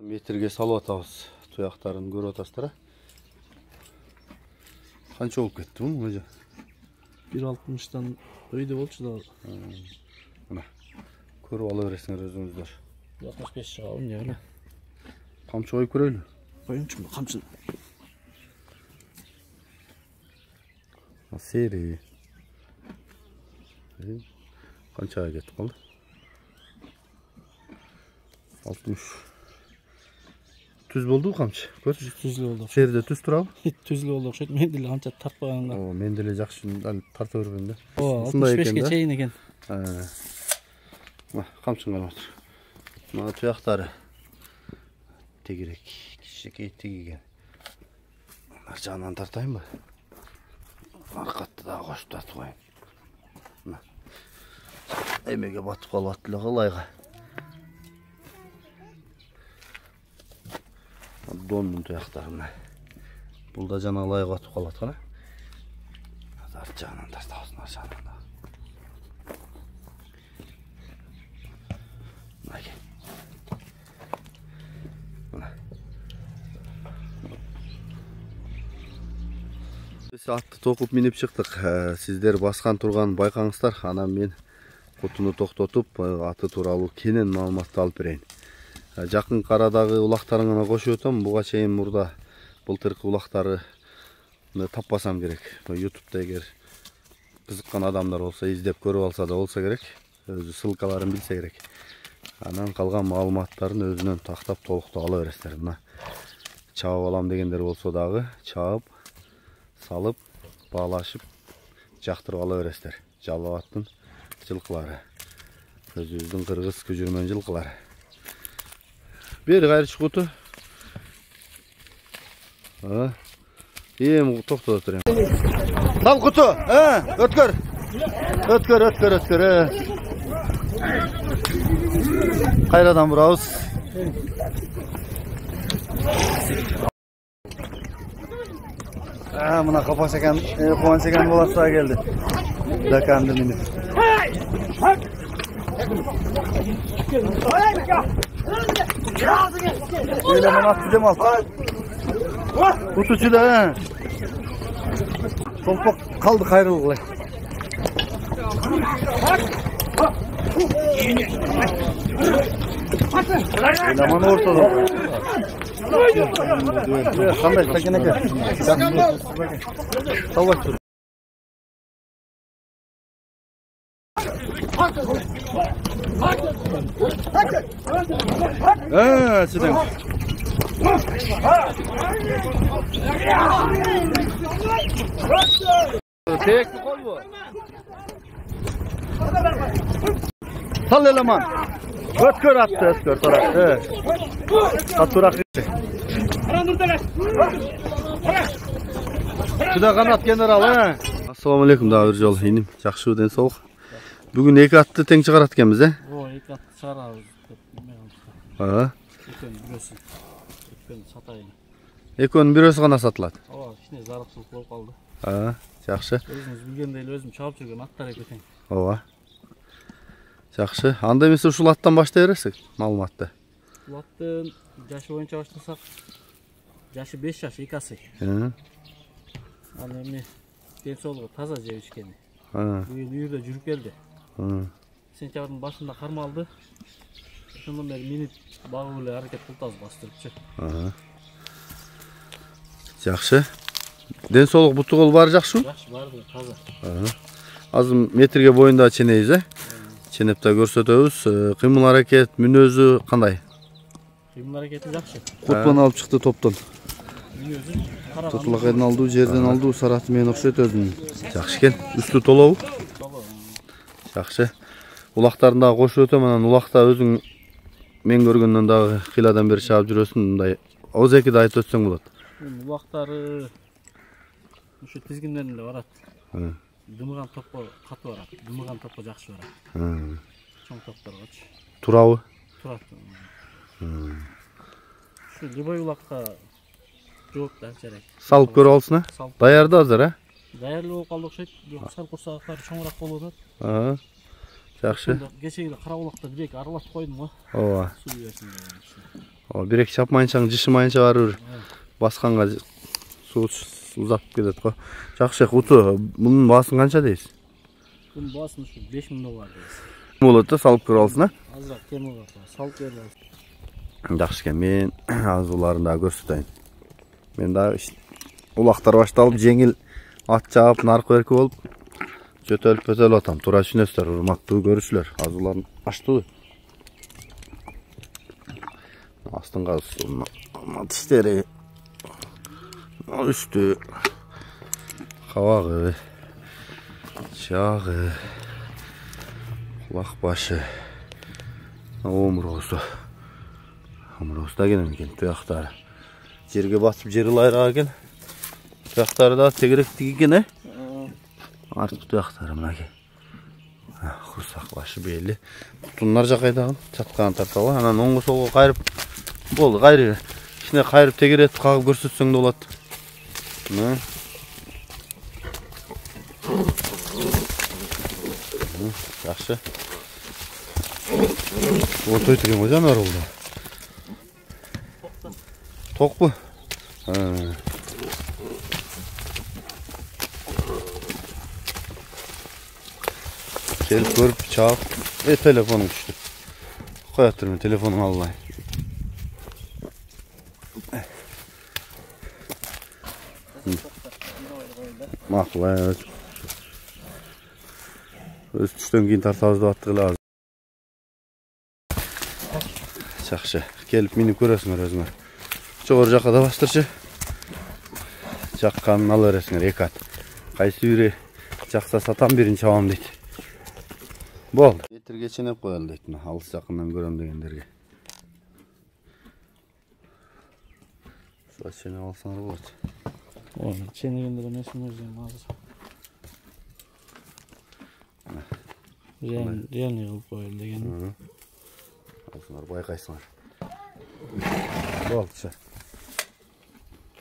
Метрге салып атабыз. Туяктарын көрүп атасыздар. Канча болуп кетти бу өзү? 1.60-тан өйдө болчу да. Мына көрүп ала бересиңер өзүңүздөр. 65 чыгабын эле. Камчы коюп көрөлү. Коюнчу камчы. Сери. Канчага кетип калды? 60. Түз болду камчы. Көрчү. Түзлүү болду. Жерде түз турабы? Түзлүү болду окшойт. Мен деле канча тартпаганга. Мен деле жакшы тарта бербейм да. 65ке чейин экен. Камчың карап отур. Мына туяктары тегирек, кичинекей тегиген. Ар жагынан тартайынбы? Аркатты да кошуп тартып коеюн. Мына. Эмеге батып калып аттылы кылайга. Донун туяктары мына. Бул да жана лайга батып калат кана. Ар жагынан тартабыз, ар жагынан. Biz atты токуп минип чыктык. Сиздер баскан турган байкаңыздар. Анан мен кутуну токтотуп, аты тууралуу кенен маалыматты алып берейин. Жакын карадагы улактарыңа кошуп өтөм. Буга чейин мурда былтыркы улактары таппасам керек. YouTube'да эгер кызыккан адамдар болсо, издеп көрүп алса да болсо керек. Өзү ссылкаларын билсе керек. Анан калган маалыматтарын өзүнөн тактап толуктуу ала бересиздер. Мына чаап алам дегендер болсо дагы чаап, салып, баалашып, жактырып ала бересиздер. Жалал абадтын жылкылары. Өзүбүздүн кыргыз күжүрмөн жылкылары. Бери кайрычы куту. Эми токтоп отур. Сал куту. Өткөр. Өткөр. Кайрадан бурабыз. Мына капаш экен, кубанч экен боласа келди. Даканды минип. Öyle ben attı dem al. Kutucu da. Topuk kaldı kayrılıklı. Eleman ortada. Sandal sakine gel. Savaş dur. Sizden. Tek mi kol bu? Sal eleman. Ötkör attı, ötkör torak. Aturak. Şurada kanat general ha. Assalamu alaikum daha bir jol inim. Жақсы ден соолук. Бүгүн эки атты тең чыгарат экенбиз, Эки атты чыгарабыз деп Экөөнүн бирөөсү гана сатылат. Кичине зарыкчылык болуп калды. Жакшы. Өзүңүз билгендей эле өзүм чаап жүргөн аттар эки тең. Жакшы. Анда эмесе ушул аттан баштай бересиз маалыматты. Бул аттын жашы боюнча баштасак, жашы 5 жаш икасы. Ал эми ден соолугу таза жеп ичкени. Быйыл үйүрдө жүрүп келди. Сентябрдын башында кармалды. Ошондон бери минип багып эле аракет кылтабыз бастырыпчы. Жакшы. Ден соолук буту кол баары жакшыбы? Жакшы, баары таза. Азыр метрге боюнда ченейбиз, Ченепте көрсөтөбүз. Кыймыл аракет, мүнөзү кандай? Кыймыл аракети жакшы. Кутпан алып чыкты топтон. Мүнөзү караган. Тотулакайдан алдуу, жерден алдуу, сараты менен окшойт өзүн. Жакшы экен. Үстү толобу? Жакшы. Улактарын дагы кошуп өтөм, анан улакта өзүң мен көргөндөн дагы кыйладан бери чаап жүрөсүң, мындай озекиди айтып өтсөң болот. Улактары ушу тизгиндеринде барат. Дымыган топко каты барат. Дымыган топко жакшы барат. Чоң топторгочу. Турабы? Турат. Ушу любой улакка жооп да жарайт. Салып көрүп алсын, Даярда азыр, Даярдуу болуп калды окшойт. Сар курсактары чоңураак болуп атат. Жакшы. Кечеги кара улакта бирек аралатып койдум го. Ооба. Суу берсин деген. Бирек чапмайынчаң жышымайынча барып басканга суу узатып кетет го. Жакшы, куту. Мунун баасын канча дейсиз? Bunun basını şu 5 bin dolar deyiz. Болот да, салып көрө алсың, Azırak kemir var. Salıp verir alsın. Жакшы экен, мен азууларын да көрсөтөйүн. Мен да улактар башталып, жеңил ат жаап, наркы берки болуп, жөтөлүп атам. Туура түшүнөсүздөр, урматтуу көрүүчүлөр. Азууларын ачтыбы? Астыңга тиштери, үстү, кабагы, жагы, кулак башы, омургусу. Омургусу да келем экен, туяктары. Жерге басып жер ылайрак экен. Туяктары да тегеректик экен, артқы туяктары мынаке. Курсак башы белли. Кутундар жакайдагы чатканын тарталы. Анан оңго солго кайрып болду, кайры. Ичине кайрып тегеретип кагып көрсөтсөң да болот. Жакшы. Отойт экен го жанар болду. Токпу? Келип көрүп чаап, телефонум түштү. Коят тур, мен телефонуңу алайын. Макул, өз түштөн кийин тартабыз деп аттык эле азыр. Жакшы, келип минип көрөсүңөр өзүңөр. Жогору жакка да бастырчы. Жакканын ала бересиңер, 2 ат. Кайсы бири жакса сатам, бирин чабам дейт. Бол. Этерге ченеп коелу дейт, алыс жакындан көрөм дегендерге. Ушуга ченеп алсаңар болот. Çenegender emesmi özüm hazır. Реальный кылып коелу деген. Алсыңар, байкайсыңар. Болчу.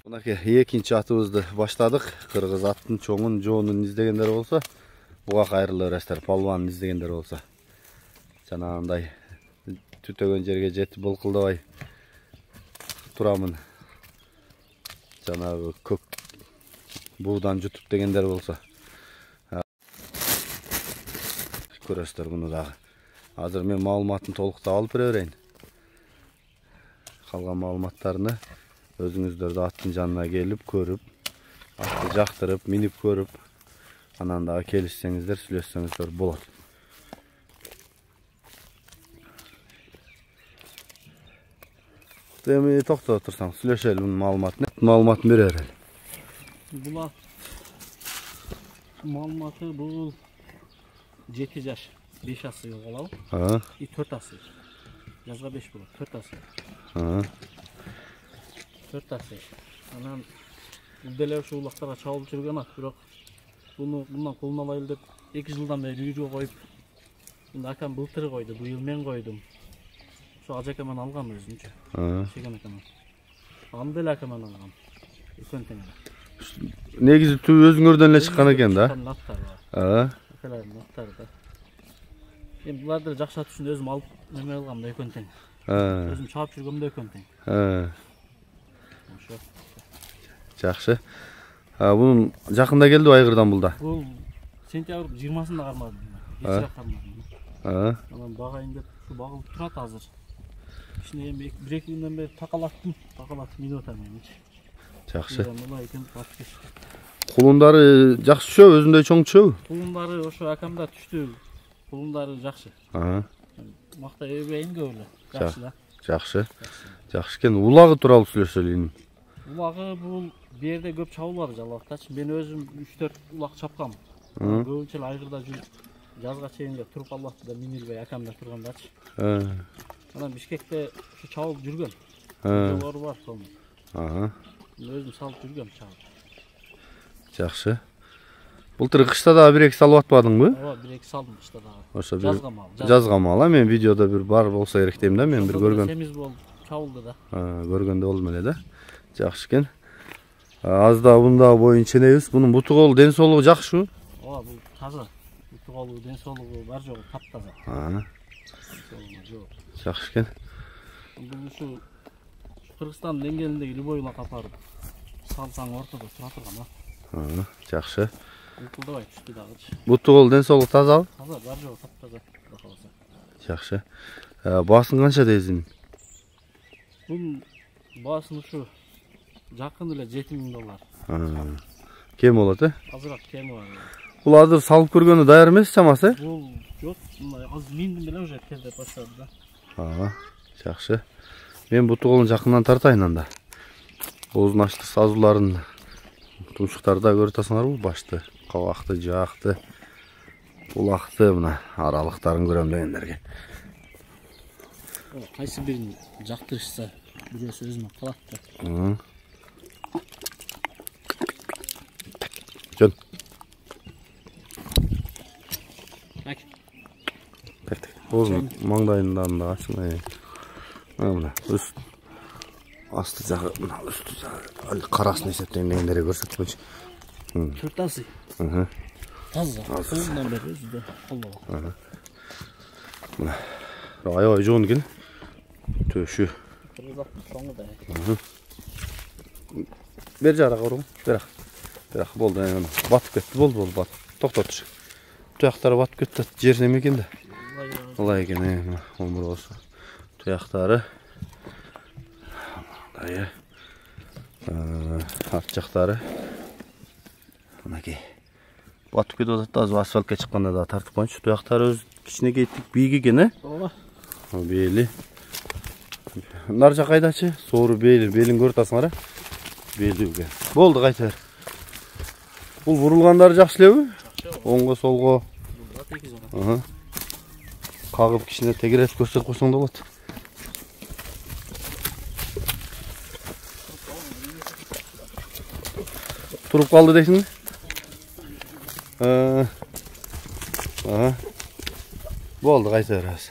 Мынакей экинчи атыбызды баштадык. Кыргыз аттын чоңун, жоонун издегендер болсо, буга кайрыла бересиздер. Палбанын издегендер болсо. Жанагындай түтөгөн жерге жетип болкулдабай турамын. Жанагы көк буудан жутуп дегендер болсо. Көрөсүздөр буну дагы. Азыр мен маалыматын толуктап алып берейин. Калган маалыматтарны өзүңүздөр да аттын жанына келип көрүп, атты жактырып, минип көрүп, анан дагы келишсеңиздер, сүйлөшсөңүздөр болот. Эми токтоп турсаң, сүйлөшөлү бунун маалыматын бере берели. Бул маалыматы бул 7 жаш, 5 асыр калабы? И 4 асыр. Жазга 5 болот, 4 асыр. 4 асыр. Анан бул деле ушу улактарга чабылып жүргөн ат, бирок bundan колуна алайын деп 2 жылдан бери үйрүү коюп, акам былтыр койду, быйыл мен койдум. Ошо ажакаман алгам өзүнчө. Шеген акаман. Аны деле акаман алгам. Экөн тең. Негизи түбү өзүңөрдөн эле чыккан экен да. Акалардын аттары да. Эми буларды жакшы ат үчүн өзүм алып неме алгам да экөн тең. Өзүм чаап жүргөм да экөн тең. Ошо. Жакшы. Бунун жакында келди айгырдан булда. Бул сентябрь 20-сында кармадым. Эчирак кармадым. Анан багайын деп ушу багылып турат азыр. Ишине эми 1-2 күндөн бери такалаттым минип атам эмичи. Жакшы. Мына экен паткеш. Кулундары жакшы түшөбү, өзүндөй чоң түшөбү? Кулундары ошо акамда түштү. Кулундары жакшы. Макта эбейин көп эле. Жакшы да. Жакшы. Жакшы экен. Улагы тууралуу сүйлөшөлү. Улагы бул берде көп чабылбады жалактачы. Мен өзүм 3-4 улак чапкам. Көбүнчө эле айгырда жүрүп жазга чейин эле туруп албапты да, минилбей акамда тургандачы. Анан Бишкекте ушу чабылып жүргөм. Жогору бар сол. Өзүм салып жүргөм чабып. Жакшы. Былтыр кышта да 1-2 салып атпадыңбы? Ооба, 1-2 салдым кышта дагы. Ошо жазга мал. Мен видеодо бир бар болсо керек дейм да, мен бир көргөн. Сemiz болуп чабылды да. Көргөндө болдум эле да. Жакшы экен. Аз да бунда боюн ченебиз. Бунун буту кол ден соолугу жакшыбы? Ооба, бул таза. Буту колу ден соолугу бар жогу таптаза. Жакшы экен. Бул ушу Кыргызстандын деңгээлиндеги любой лакап бар. Салсаң ортодо тура турган. Жакшы. Укулдабай түштү дагычы. Буту кол денсаулык тазабы? Таза, бар жок, таптаза. Кудай каласа. Жакшы. Баасын канча дейсиң? Бунун баасын ушу жакын эле $7.000. Кем болот, Азыраак кеми бар. Бул азыр салып көргөнү даяр эмес чамасы? Бул жок, азыр миндим эле уже келип баштады да. Жакшы. Мен буту колун жакындан тартайын анда. Оозун ачты сазууларын тумшуктарда көрүп атасыңарбы? Башты, кабакты, жаакты, булакты, мына аралыктарын көрөм дегендерге. Кайсы бирин жактырышса, бирөөсү өзүнө калат да. Жөн. Оозун маңдайынан да ачмай. Мына үст асты жагы, мына үстү жагы карасын эсептейм дегендерге көрсөткөнчү. Төртасы. Таза. Колунан бери өзү колдоп. Мына аябай жоон экен. Төшү. Бер жара корум. Бирок болду. Батып кетти, болду, батып. Токтотуш. Туяктары батып кетти. Жер неме экен да. Алай экен, омуросу. Туяктары. Мындай. Арт жактары. Мынакей. Батып кетип атат да, азыр асфальтка чыкканда да тартып коюнчу. Туяктары өз кичинекей бийик экен, Ооба. Бели. Нар жак кайдачы? Соору белин көрүп атасыңар, Белүүгө. Болду, кайта бер. Бул бурулгандары жакшы элеби? Оңго, солго. Кагып кичине тегересип көрсөтүп койсоң да болот. Туруп калды дейсиңби? Болду, кайта беребиз.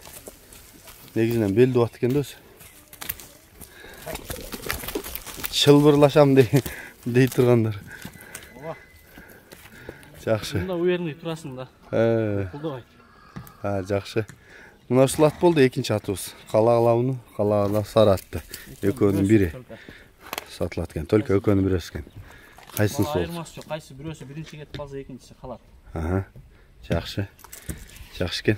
Негизинен белди бат экен да өзү. Чылбырлашам дей тургандар. Жакшы. Мында уверенный турасың да. Колдобайт. Жакшы. Мына ушул ат болду экинчи атыбыз. Калаалабыны, калаала сары атты. Экөөнүн бири сатылат экен. Только экөөнүн бири өскөн. Кайсын сол? Айырмасы жок. Кайсы бирөөсү биринчи кетип калса экинчиси калат. Жакшы. Жакшы экен.